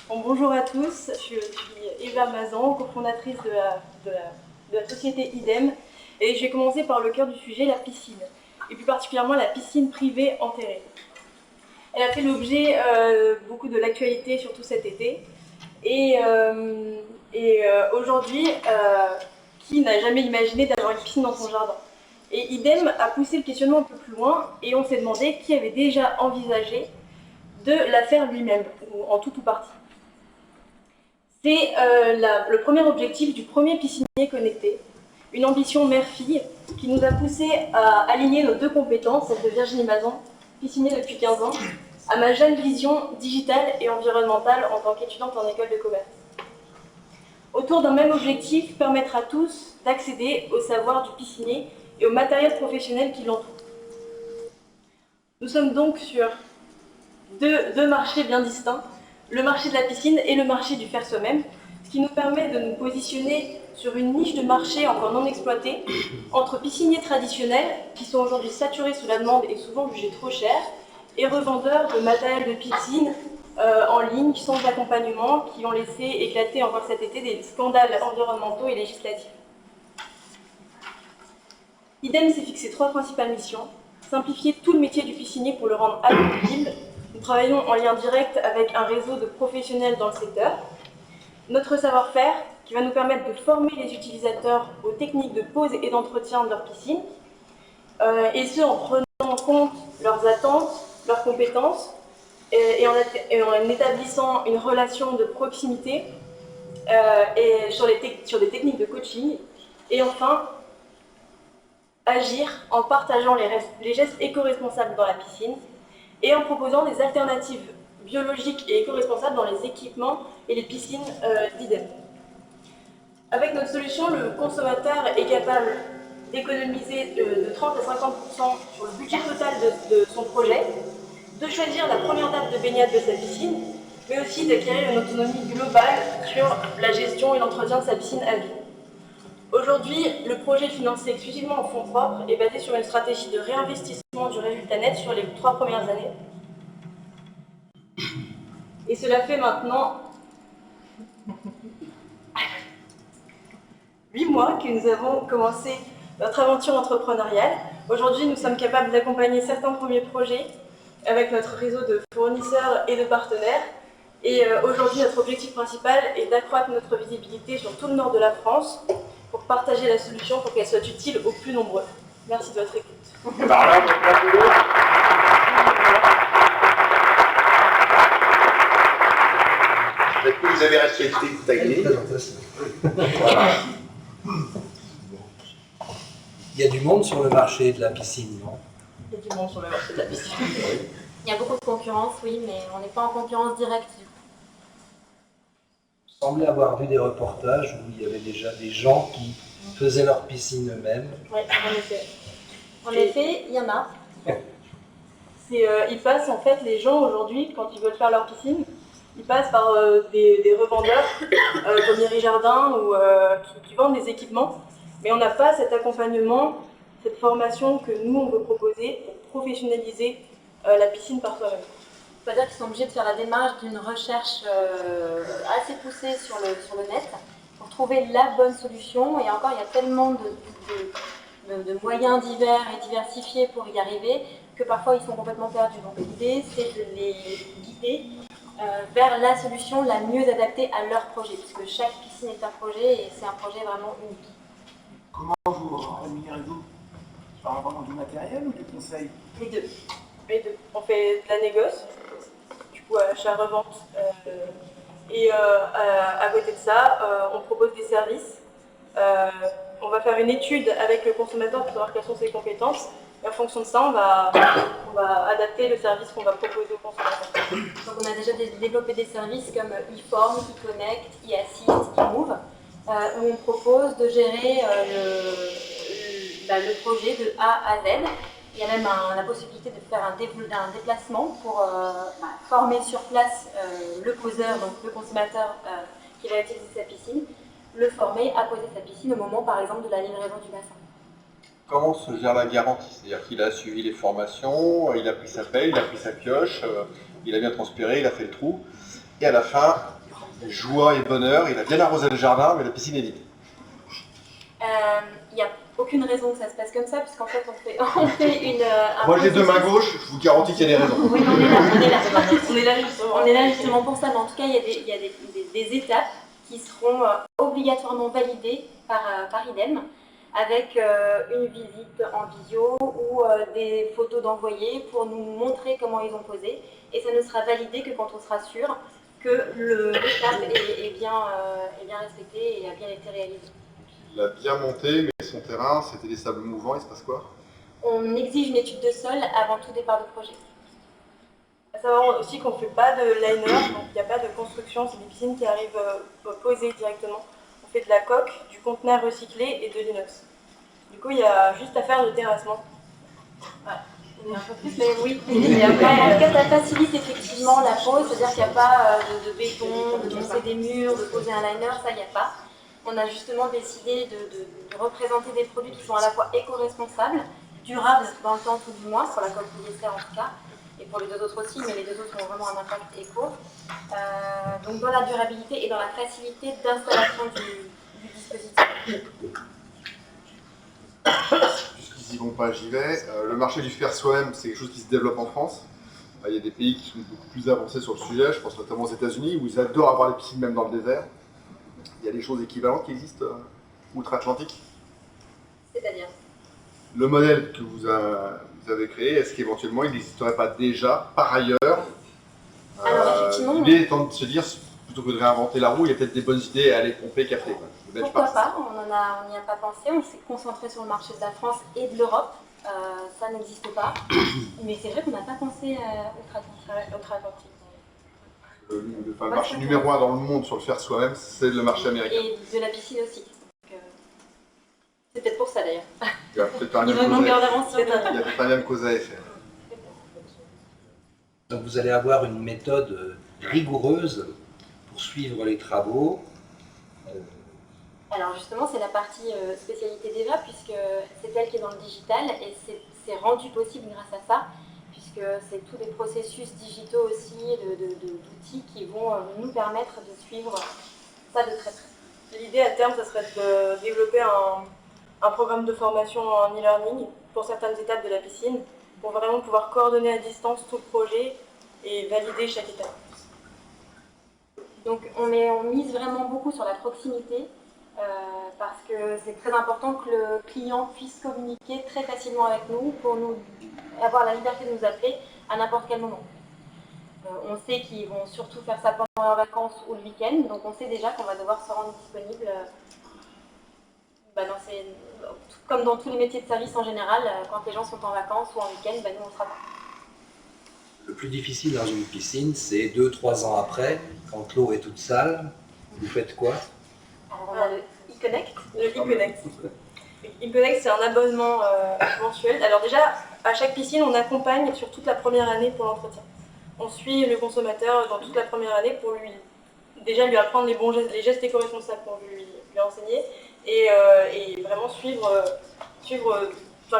Bon, bonjour à tous, je suis Eva Mazan, cofondatrice de la société IDEM, et je vais commencer par le cœur du sujet, la piscine, et plus particulièrement la piscine privée enterrée. Elle a fait l'objet beaucoup de l'actualité, surtout cet été, et aujourd'hui, qui n'a jamais imaginé d'avoir une piscine dans son jardin? Et IDEM a poussé le questionnement un peu plus loin, et on s'est demandé qui avait déjà envisagé de la faire lui-même, ou en tout ou partie. C'est le premier objectif du premier piscinier connecté, une ambition mère-fille qui nous a poussé à aligner nos deux compétences, celle de Virginie Mazan, piscinier depuis 15 ans, à ma jeune vision digitale et environnementale en tant qu'étudiante en école de commerce. Autour d'un même objectif, permettre à tous d'accéder au savoir du piscinier et au matériel professionnel qui l'entoure. Nous sommes donc sur deux marchés bien distincts, le marché de la piscine et le marché du faire soi-même, ce qui nous permet de nous positionner sur une niche de marché encore non exploitée, entre pisciniers traditionnels, qui sont aujourd'hui saturés sous la demande et souvent jugés trop chers, et revendeurs de matériel de piscine en ligne, sans accompagnement, qui ont laissé éclater encore cet été des scandales environnementaux et législatifs. IDEM s'est fixé 3 principales missions. Simplifier tout le métier du piscinier pour le rendre accessible. Nous travaillons en lien direct avec un réseau de professionnels dans le secteur. Notre savoir-faire, qui va nous permettre de former les utilisateurs aux techniques de pose et d'entretien de leur piscine, et ce en prenant en compte leurs attentes, leurs compétences, et en établissant une relation de proximité et sur des techniques de coaching. Et enfin, agir en partageant les gestes éco-responsables dans la piscine et en proposant des alternatives biologiques et éco-responsables dans les équipements et les piscines d'IDEM. Avec notre solution, le consommateur est capable d'économiser de 30 à 50% sur le budget total de son projet, de choisir la première date de baignade de sa piscine, mais aussi d'acquérir une autonomie globale sur la gestion et l'entretien de sa piscine à vie. Aujourd'hui, le projet financé exclusivement en fonds propres est basé sur une stratégie de réinvestissement du résultat net sur les 3 premières années. Et cela fait maintenant 8 mois que nous avons commencé notre aventure entrepreneuriale. Aujourd'hui, nous sommes capables d'accompagner certains premiers projets avec notre réseau de fournisseurs et de partenaires. Et aujourd'hui, notre objectif principal est d'accroître notre visibilité sur tout le nord de la France pour partager la solution pour qu'elle soit utile aux plus nombreux. Merci de votre écoute. Peut-être que vous avez respecté toute la grille. Voilà. Il y a du monde sur le marché de la piscine, non? Il y a du monde sur le marché de la piscine. Il y a beaucoup de concurrence, oui, mais on n'est pas en concurrence directe. Il semblait avoir vu des reportages où il y avait déjà des gens qui faisaient leur piscine eux-mêmes. Oui, en effet. En effet, il y en a. Ils passent, en fait, les gens aujourd'hui, quand ils veulent faire leur piscine, ils passent par des revendeurs comme Iri Jardin ou qui vendent des équipements, mais on n'a pas cet accompagnement, cette formation que nous on veut proposer pour professionnaliser la piscine par soi-même. C'est-à-dire qu'ils sont obligés de faire la démarche d'une recherche assez poussée sur le net pour trouver la bonne solution. Et encore, il y a tellement de moyens divers et diversifiés pour y arriver que parfois ils sont complètement perdus. Donc l'idée, c'est de les guider vers la solution la mieux adaptée à leur projet, puisque chaque piscine est un projet et c'est un projet vraiment unique. Comment vous rémunérez-vous? Par vraiment du matériel ou du conseil? Les deux. Les deux. On fait de la négoce, du coup achat-revente, et à côté de ça, on propose des services. On va faire une étude avec le consommateur pour savoir quelles sont ses compétences. Et en fonction de ça, on va adapter le service qu'on va proposer au consommateur. Donc on a déjà développé des services comme eForm, eConnect, eAssist, eMove, où on propose de gérer le projet de A à Z. Il y a même la possibilité de faire un déplacement pour former sur place le poseur, donc le consommateur qui va utiliser sa piscine, le former à poser sa piscine au moment par exemple de la livraison du bassin. Comment se gère la garantie? C'est-à-dire qu'il a suivi les formations, il a pris sa pelle, il a pris sa pioche, il a bien transpiré, il a fait le trou, et à la fin, Joie et bonheur, il a bien arrosé le jardin, mais la piscine est vide. Il n'y a aucune raison que ça se passe comme ça, puisqu'en fait on fait une... Moi j'ai deux mains gauches, je vous garantis qu'il y a des raisons. Oui, on est là. On est là justement. Pour ça, mais en tout cas il y a des étapes qui seront obligatoirement validées par IDEM, avec une visite en visio ou des photos d'envoyés pour nous montrer comment ils ont posé, et ça ne sera validé que quand on sera sûr que l'étape est bien respectée et a bien été réalisée. Il a bien monté, mais son terrain, c'était des sables mouvants, il se passe quoi? On exige une étude de sol avant tout départ de projet. À savoir aussi qu'on ne fait pas de liner, donc il n'y a pas de construction, c'est des piscines qui arrivent posées directement. On fait de la coque, du conteneur recyclé et de l'inox. Du coup, il y a juste à faire le terrassement. Voilà. On est un peu plus, mais oui. Et après, en tout cas, ça facilite effectivement la pose, c'est-à-dire qu'il n'y a pas de béton, de monter des murs, de poser un liner, ça, il n'y a pas. On a justement décidé de représenter des produits qui sont à la fois éco-responsables, durables dans le temps tout du moins, pour la coque polyester en tout cas, et pour les deux autres aussi, mais les deux autres ont vraiment un impact éco. Donc dans la durabilité et dans la facilité d'installation du dispositif. Puisqu'ils y vont pas, j'y vais. Le marché du faire soi-même, c'est quelque chose qui se développe en France. Il y a des pays qui sont beaucoup plus avancés sur le sujet, je pense notamment aux États-Unis, où ils adorent avoir les piscines même dans le désert. Il y a des choses équivalentes qui existent outre-Atlantique. C'est-à-dire? Le modèle que vous avez créé, est-ce qu'éventuellement il n'existerait pas déjà par ailleurs? Alors effectivement, l'idée étant de se dire, plutôt que de réinventer la roue, il y a peut-être des bonnes idées à aller pomper, capter. pourquoi pas, on n'y a pas pensé, on s'est concentré sur le marché de la France et de l'Europe, ça n'existe pas, mais c'est vrai qu'on n'a pas pensé outre-Atlantique. Le marché numéro 1 dans le monde sur le faire soi-même, c'est le marché américain. Et de la piscine aussi. C'est peut-être pour ça d'ailleurs. Il y a peut-être un Ils ont une longueur d'avance sur lien de cause à effet. Donc vous allez avoir une méthode rigoureuse pour suivre les travaux. Alors justement, c'est la partie spécialité d'Eva, puisque c'est elle qui est dans le digital, et c'est rendu possible grâce à ça, puisque c'est tous des processus digitaux aussi, d'outils qui vont nous permettre de suivre ça de très près. L'idée à terme, ça serait de développer un programme de formation en e-learning pour certaines étapes de la piscine, pour vraiment pouvoir coordonner à distance tout le projet et valider chaque étape. Donc on mise vraiment beaucoup sur la proximité, parce que c'est très important que le client puisse communiquer très facilement avec nous pour nous avoir la liberté de nous appeler à n'importe quel moment. On sait qu'ils vont surtout faire ça pendant leurs vacances ou le week-end, donc on sait déjà qu'on va devoir se rendre disponible comme dans tous les métiers de service en général, quand les gens sont en vacances ou en week-end, nous on sera là. Le plus difficile dans une piscine, c'est 2-3 ans après, quand l'eau est toute sale, vous faites quoi? Alors on a le e-Connect. Le e-Connect. E-Connect, c'est un abonnement mensuel. Alors déjà, à chaque piscine, on accompagne sur toute la première année pour l'entretien. On suit le consommateur dans toute la première année pour lui apprendre les bons gestes, les gestes éco-responsables pour lui enseigner et vraiment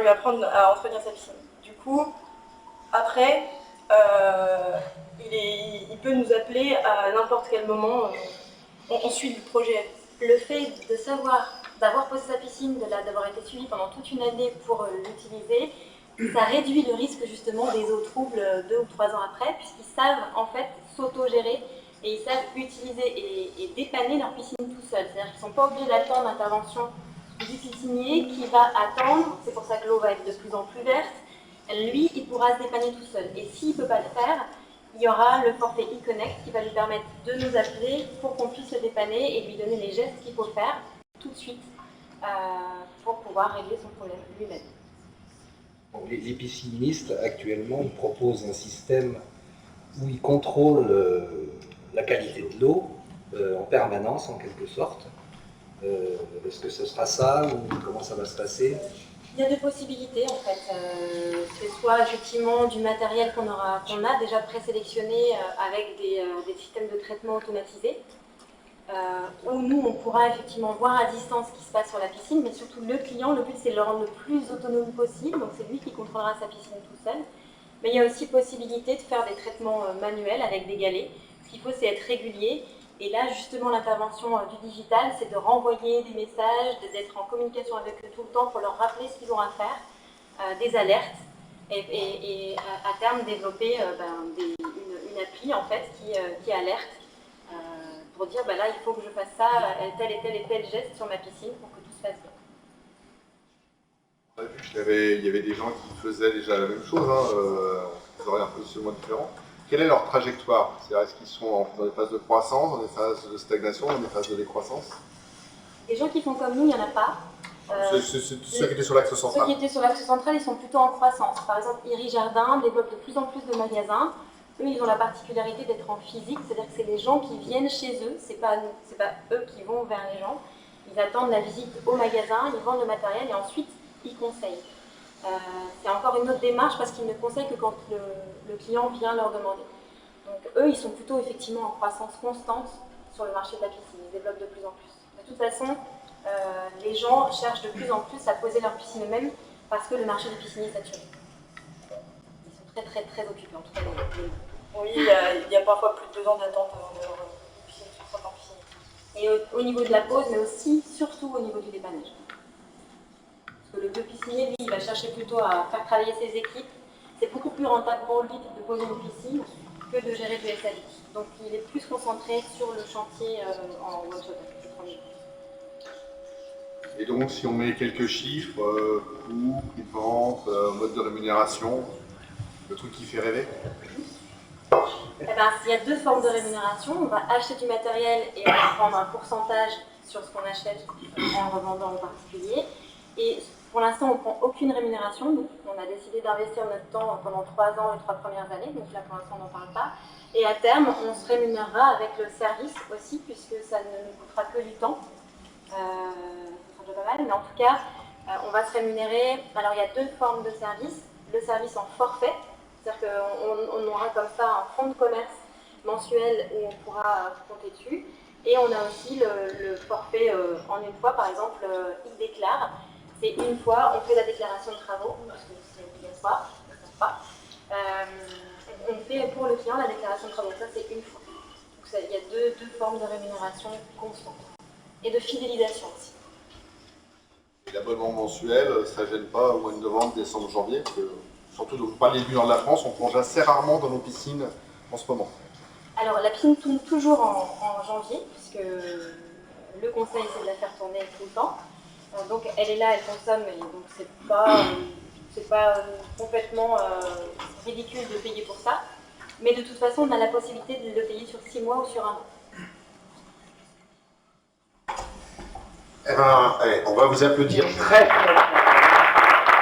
lui apprendre à entretenir sa piscine. Du coup, après, il peut nous appeler à n'importe quel moment. On suit le projet. Le fait de savoir, d'avoir posé sa piscine, d'avoir été suivi pendant toute une année pour l'utiliser, ça réduit le risque justement des eaux troubles 2 ou 3 ans après, puisqu'ils savent en fait s'auto-gérer et ils savent utiliser et dépanner leur piscine tout seuls. C'est-à-dire qu'ils ne sont pas obligés d'attendre l'intervention du piscinier qui va attendre, c'est pour ça que l'eau va être de plus en plus verte. Lui, il pourra se dépanner tout seul. Et s'il ne peut pas le faire, il y aura le forfait e-Connect qui va lui permettre de nous appeler pour qu'on puisse le dépanner et lui donner les gestes qu'il faut faire tout de suite pour pouvoir régler son problème lui-même. Les piscinistes actuellement proposent un système où ils contrôlent la qualité de l'eau en permanence en quelque sorte. Est-ce que ce sera ça ou comment ça va se passer? Il y a deux possibilités en fait. C'est soit effectivement du matériel qu'on a déjà présélectionné avec des systèmes de traitement automatisés, où nous on pourra effectivement voir à distance ce qui se passe sur la piscine, mais surtout le client, le but c'est de le rendre le plus autonome possible, donc c'est lui qui contrôlera sa piscine tout seul. Mais il y a aussi possibilité de faire des traitements manuels avec des galets. Ce qu'il faut c'est être régulier Et là, justement, l'intervention du digital, c'est de renvoyer des messages, d'être en communication avec eux tout le temps pour leur rappeler ce qu'ils ont à faire, des alertes, et à terme développer une appli en fait qui alerte pour dire là il faut que je fasse ça, tel et tel geste sur ma piscine pour que tout se passe bien. On a vu qu'il y avait des gens qui faisaient déjà la même chose, ils auraient un positionnement différent. Quelle est leur trajectoire? C'est-à-dire, est-ce qu'ils sont dans des phases de croissance, dans des phases de stagnation, dans des phases de décroissance? Les gens qui font comme nous, il n'y en a pas. C'est ceux qui étaient sur l'axe central. Ceux qui étaient sur l'axe central, ils sont plutôt en croissance. Par exemple, Iri Jardin développe de plus en plus de magasins. Eux, ils ont la particularité d'être en physique, c'est-à-dire que c'est les gens qui viennent chez eux, c'est pas eux qui vont vers les gens. Ils attendent la visite au magasin, ils vendent le matériel et ensuite ils conseillent. C'est encore une autre démarche parce qu'ils ne conseillent que quand le client vient leur demander. Donc eux, ils sont plutôt effectivement en croissance constante sur le marché de la piscine, ils développent de plus en plus. De toute façon, les gens cherchent de plus en plus à poser leur piscine eux-mêmes parce que le marché des piscines est saturé. Ils sont très très très occupés, en tout cas les... Oui, il y a parfois plus de 2 ans d'attente avant d'avoir une piscine sur certains piscines. Et au niveau de la pose, mais aussi, surtout au niveau du dépannage. Parce que le piscinier, lui, il va chercher plutôt à faire travailler ses équipes. C'est beaucoup plus rentable pour lui de poser une piscine que de gérer du SAV. Donc il est plus concentré sur le chantier en one-shot. Et donc, si on met quelques chiffres, coût, prix de vente, mode de rémunération, le truc qui fait rêver? Il y a 2 formes de rémunération. On va acheter du matériel et on va prendre un pourcentage sur ce qu'on achète en revendant en particulier. Et pour l'instant, on ne prend aucune rémunération. Donc, on a décidé d'investir notre temps pendant 3 ans, les 3 premières années. Donc là, pour l'instant, on n'en parle pas. Et à terme, on se rémunérera avec le service aussi, puisque ça ne nous coûtera que du temps. Ça sera déjà pas mal. Mais en tout cas, on va se rémunérer. Alors, il y a 2 formes de service. Le service en forfait. C'est-à-dire qu'on aura comme ça un fonds de commerce mensuel où on pourra compter dessus. Et on a aussi le forfait en une fois, par exemple, e-déclare. C'est une fois, on fait la déclaration de travaux, parce que c'est obligatoire, on fait pour le client la déclaration de travaux. Ça, c'est une fois. Donc, il y a deux formes de rémunération constante. Et de fidélisation aussi. L'abonnement mensuel, ça ne gêne pas au mois de novembre, décembre, janvier, parce que, surtout vous parlez du nord de la France, on plonge assez rarement dans nos piscines en ce moment. Alors la piscine tourne toujours en janvier, puisque le conseil c'est de la faire tourner tout le temps. Donc elle est là, elle consomme, et donc c'est pas complètement ridicule de payer pour ça. Mais de toute façon, on a la possibilité de le payer sur 6 mois ou sur 1 an. Eh ben, allez, on va vous applaudir très